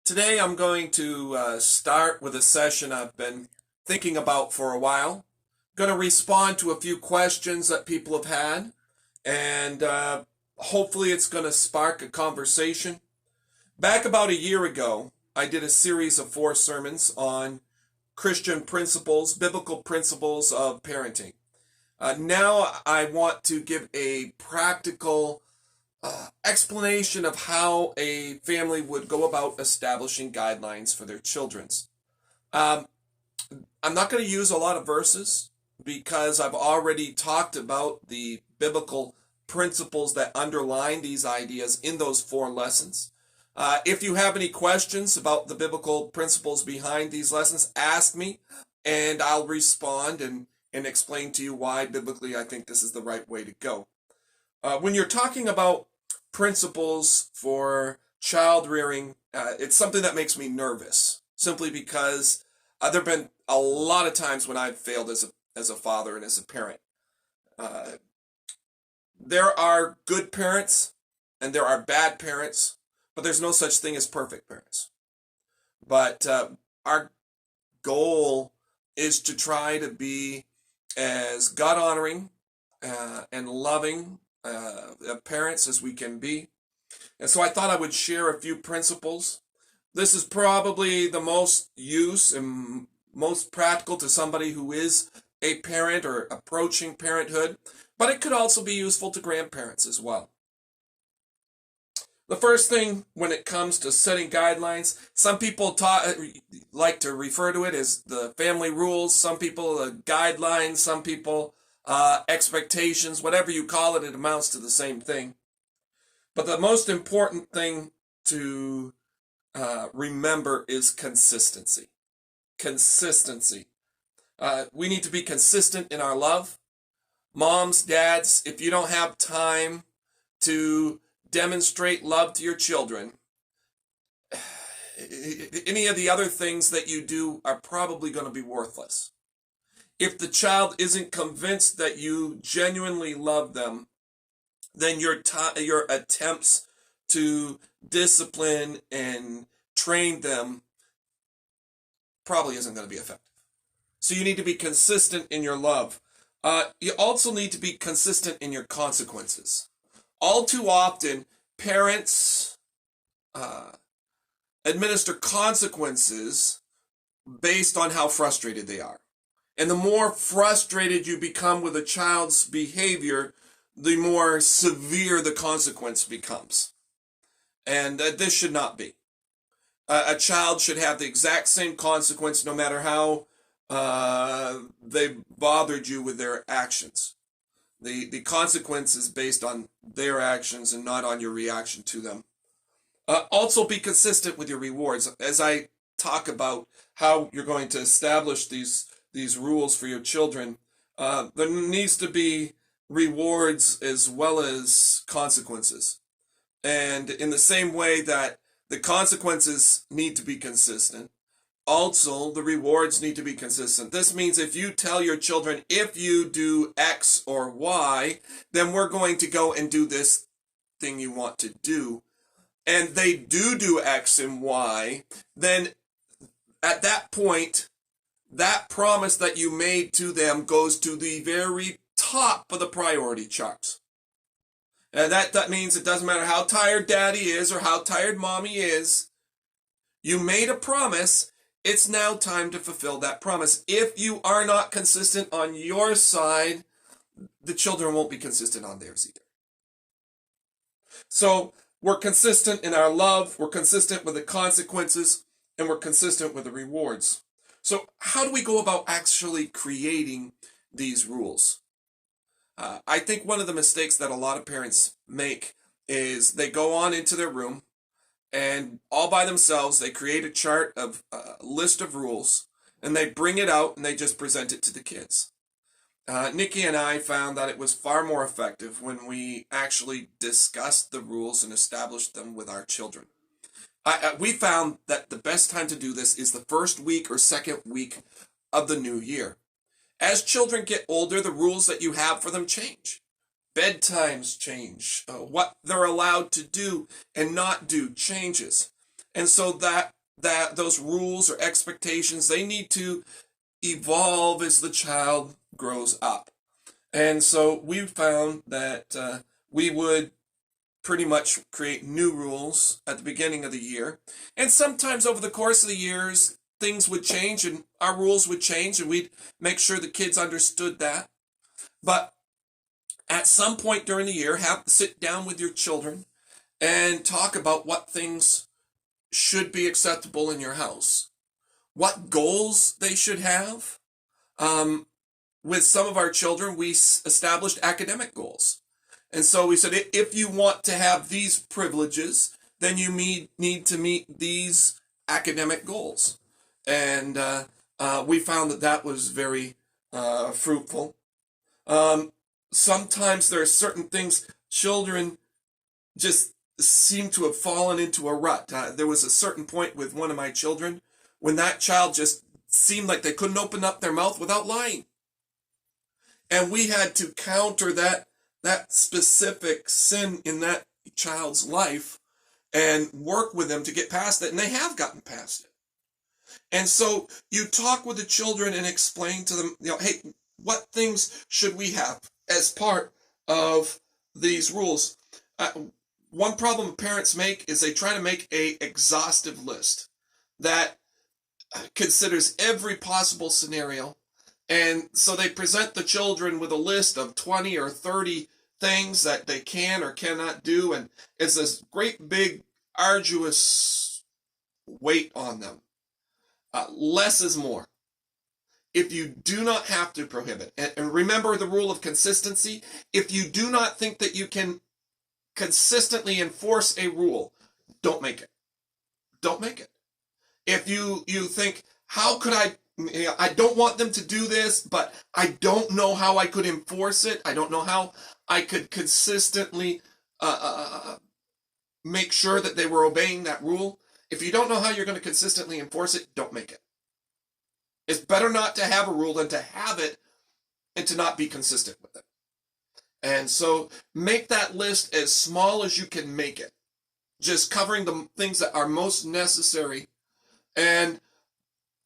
Today I'm going to start with a session I've been thinking about for a while. Going to respond to a few questions that people have had, and hopefully it's going to spark a conversation. Back about a year ago, I did a series of 4 sermons on Christian principles, biblical principles of parenting. Now I want to give a practical explanation of how a family would go about establishing guidelines for their children's. Um, I'm not going to use a lot of verses because I've already talked about the biblical principles that underline these ideas in those 4 lessons. If you have any questions about the biblical principles behind these lessons, ask me and I'll respond and explain to you why biblically I think this is the right way to go. When you're talking about principles for child rearing, it's something that makes me nervous simply because there have been a lot of times when I've failed as a father and as a parent. Uh, there are good parents and there are bad parents, but there's no such thing as perfect parents. But our goal is to try to be as God honoring and loving parents as we can be. And so I thought I would share a few principles. This is probably the most use and most practical to somebody who is a parent or approaching parenthood, but it could also be useful to grandparents as well. The first thing when it comes to setting guidelines, some people like to refer to it as the family rules, some people guidelines, some people expectations, whatever you call it, it amounts to the same thing. But the most important thing to remember is consistency. Consistency. We need to be consistent in our love. Moms, dads, if you don't have time to demonstrate love to your children, any of the other things that you do are probably going to be worthless. If the child isn't convinced that you genuinely love them, then your attempts to discipline and train them probably isn't going to be effective. So you need to be consistent in your love. You also need to be consistent in your consequences. All too often, parents administer consequences based on how frustrated they are. And the more frustrated you become with a child's behavior, the more severe the consequence becomes. And this should not be. A child should have the exact same consequence no matter how they bothered you with their actions. The consequence is based on their actions and not on your reaction to them. Also be consistent with your rewards. As I talk about how you're going to establish these rules for your children, there needs to be rewards as well as consequences. And in the same way that the consequences need to be consistent, also the rewards need to be consistent. This means if you tell your children, if you do X or Y, then we're going to go and do this thing you want to do, and they do X and Y, then at that point, that promise that you made to them goes to the very top of the priority charts. And that means it doesn't matter how tired daddy is or how tired mommy is. You made a promise. It's now time to fulfill that promise. If you are not consistent on your side, the children won't be consistent on theirs either. So we're consistent in our love, we're consistent with the consequences, and we're consistent with the rewards. So how do we go about actually creating these rules? I think one of the mistakes that a lot of parents make is they go on into their room and all by themselves, they create a chart of a list of rules and they bring it out and they just present it to the kids. Nikki and I found that it was far more effective when we actually discussed the rules and established them with our children. We found that the best time to do this is the first week or second week of the new year. As children get older, the rules that you have for them change. Bedtimes change. What they're allowed to do and not do changes. And so that those rules or expectations, they need to evolve as the child grows up. And so we found that we would pretty much create new rules at the beginning of the year. And sometimes over the course of the years, things would change and our rules would change, and we'd make sure the kids understood that. But at some point during the year, sit down with your children and talk about what things should be acceptable in your house, what goals they should have. With some of our children, we established academic goals. And so we said, if you want to have these privileges, then you need to meet these academic goals. And we found that was very fruitful. Sometimes there are certain things children just seem to have fallen into a rut. There was a certain point with one of my children when that child just seemed like they couldn't open up their mouth without lying. And we had to counter that specific sin in that child's life and work with them to get past it. And they have gotten past it. And so you talk with the children and explain to them, hey, what things should we have as part of these rules? One problem parents make is they try to make an exhaustive list that considers every possible scenario. And so they present the children with a list of 20 or 30 things that they can or cannot do. And it's this great big arduous weight on them. Less is more. If you do not have to prohibit, and remember the rule of consistency, if you do not think that you can consistently enforce a rule, don't make it. Don't make it. If you think, how could I don't want them to do this, but I don't know how I could enforce it. I don't know how I could consistently make sure that they were obeying that rule. If you don't know how you're going to consistently enforce it, don't make it. It's better not to have a rule than to have it and to not be consistent with it. And so make that list as small as you can make it, just covering the things that are most necessary, and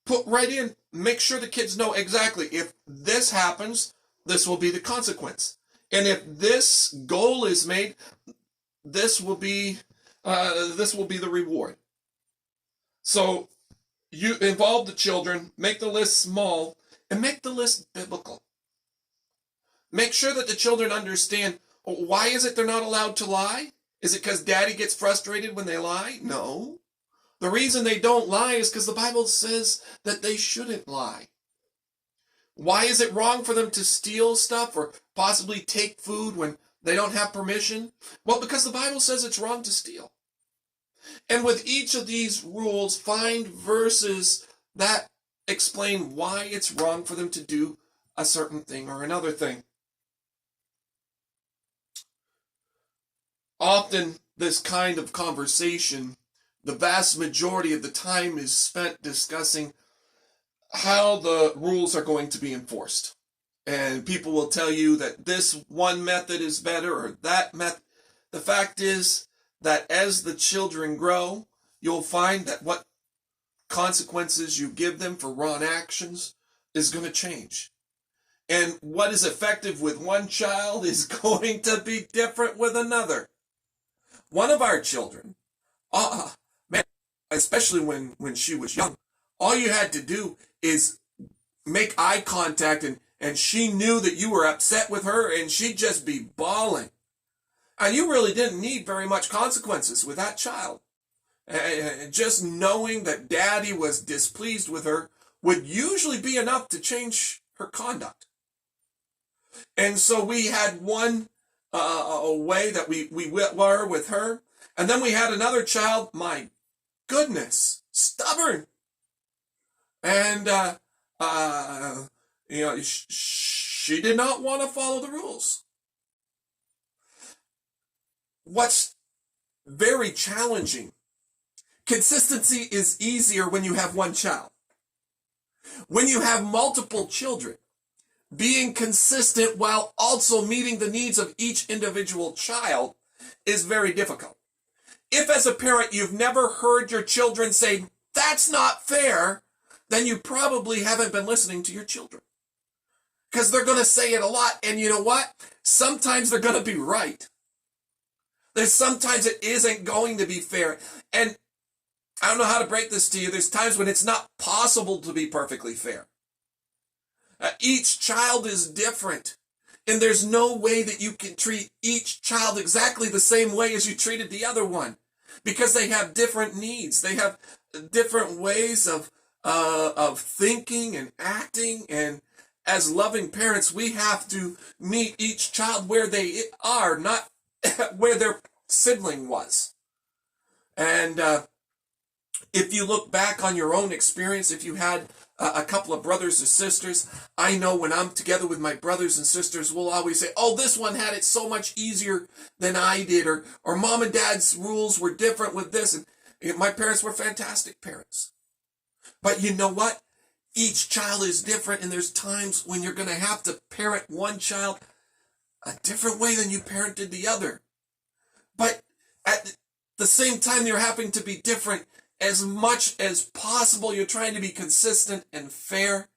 put right in, make sure the kids know exactly, if this happens, this will be the consequence. And if this goal is made, this will be the reward. So you involve the children, make the list small, and make the list biblical. Make sure that the children understand, why is it they're not allowed to lie? Is it because daddy gets frustrated when they lie? No. The reason they don't lie is because the Bible says that they shouldn't lie. Why is it wrong for them to steal stuff or possibly take food when they don't have permission? Well, because the Bible says it's wrong to steal. And with each of these rules, find verses that explain why it's wrong for them to do a certain thing or another thing. Often, this kind of conversation, the vast majority of the time, is spent discussing how the rules are going to be enforced. And people will tell you that this one method is better or that method. The fact is that as the children grow, you'll find that what consequences you give them for wrong actions is going to change. And what is effective with one child is going to be different with another. One of our children, man, especially when she was young, all you had to do is make eye contact and she knew that you were upset with her and she'd just be bawling. And you really didn't need very much consequences with that child. Just knowing that daddy was displeased with her would usually be enough to change her conduct. And so we had one a way that we were with her. And then we had another child, my goodness, stubborn. And, she did not want to follow the rules. What's very challenging, consistency is easier when you have one child. When you have multiple children, being consistent while also meeting the needs of each individual child is very difficult. If as a parent you've never heard your children say, that's not fair, then you probably haven't been listening to your children. Because they're going to say it a lot. And you know what? Sometimes they're going to be right. Sometimes it isn't going to be fair. And I don't know how to break this to you. There's times when it's not possible to be perfectly fair. Each child is different. And there's no way that you can treat each child exactly the same way as you treated the other one. Because they have different needs. They have different ways of thinking and acting. And as loving parents, we have to meet each child where they are, not where their sibling was. And if you look back on your own experience, if you had a couple of brothers or sisters, I know when I'm together with my brothers and sisters, we'll always say, oh, this one had it so much easier than I did, or mom and dad's rules were different with this. And my parents were fantastic parents. But you know what? Each child is different, and there's times when you're going to have to parent one child a different way than you parented the other. But at the same time, you're having to be different. As much as possible, you're trying to be consistent and fair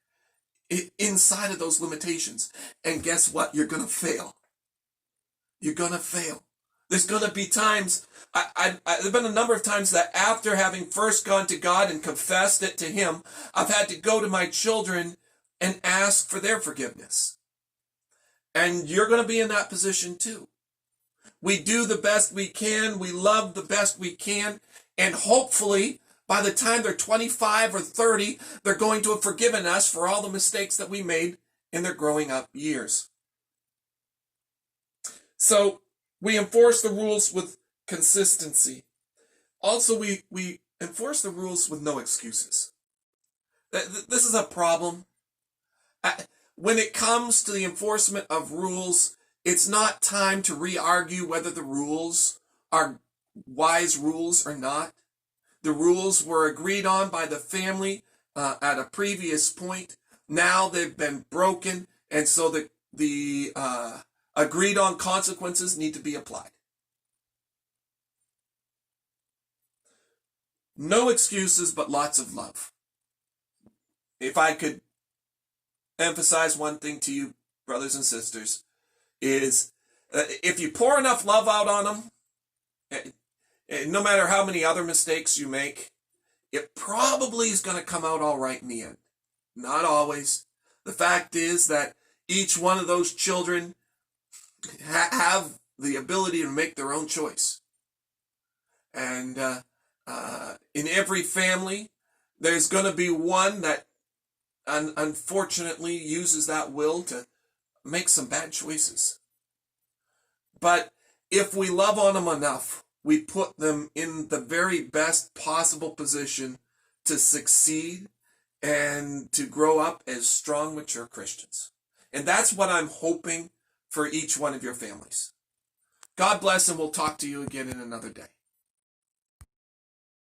inside of those limitations. And guess what? You're going to fail. You're going to fail. There's going to be times, there've been a number of times that after having first gone to God and confessed it to Him, I've had to go to my children and ask for their forgiveness. And you're going to be in that position too. We do the best we can. We love the best we can. And hopefully, by the time they're 25 or 30, they're going to have forgiven us for all the mistakes that we made in their growing up years. So we enforce the rules with consistency. Also, we enforce the rules with no excuses. This is a problem. When it comes to the enforcement of rules, it's not time to re-argue whether the rules are wise rules or not. The rules were agreed on by the family at a previous point. Now they've been broken, and so the agreed on consequences need to be applied. No excuses, but lots of love. If I could emphasize one thing to you, brothers and sisters, is if you pour enough love out on them, no matter how many other mistakes you make, it probably is going to come out all right in the end. Not always. The fact is that each one of those children have the ability to make their own choice. And in every family, there's going to be one that unfortunately uses that will to make some bad choices. But if we love on them enough, we put them in the very best possible position to succeed and to grow up as strong, mature Christians. And that's what I'm hoping for each one of your families. God bless, and we'll talk to you again in another day.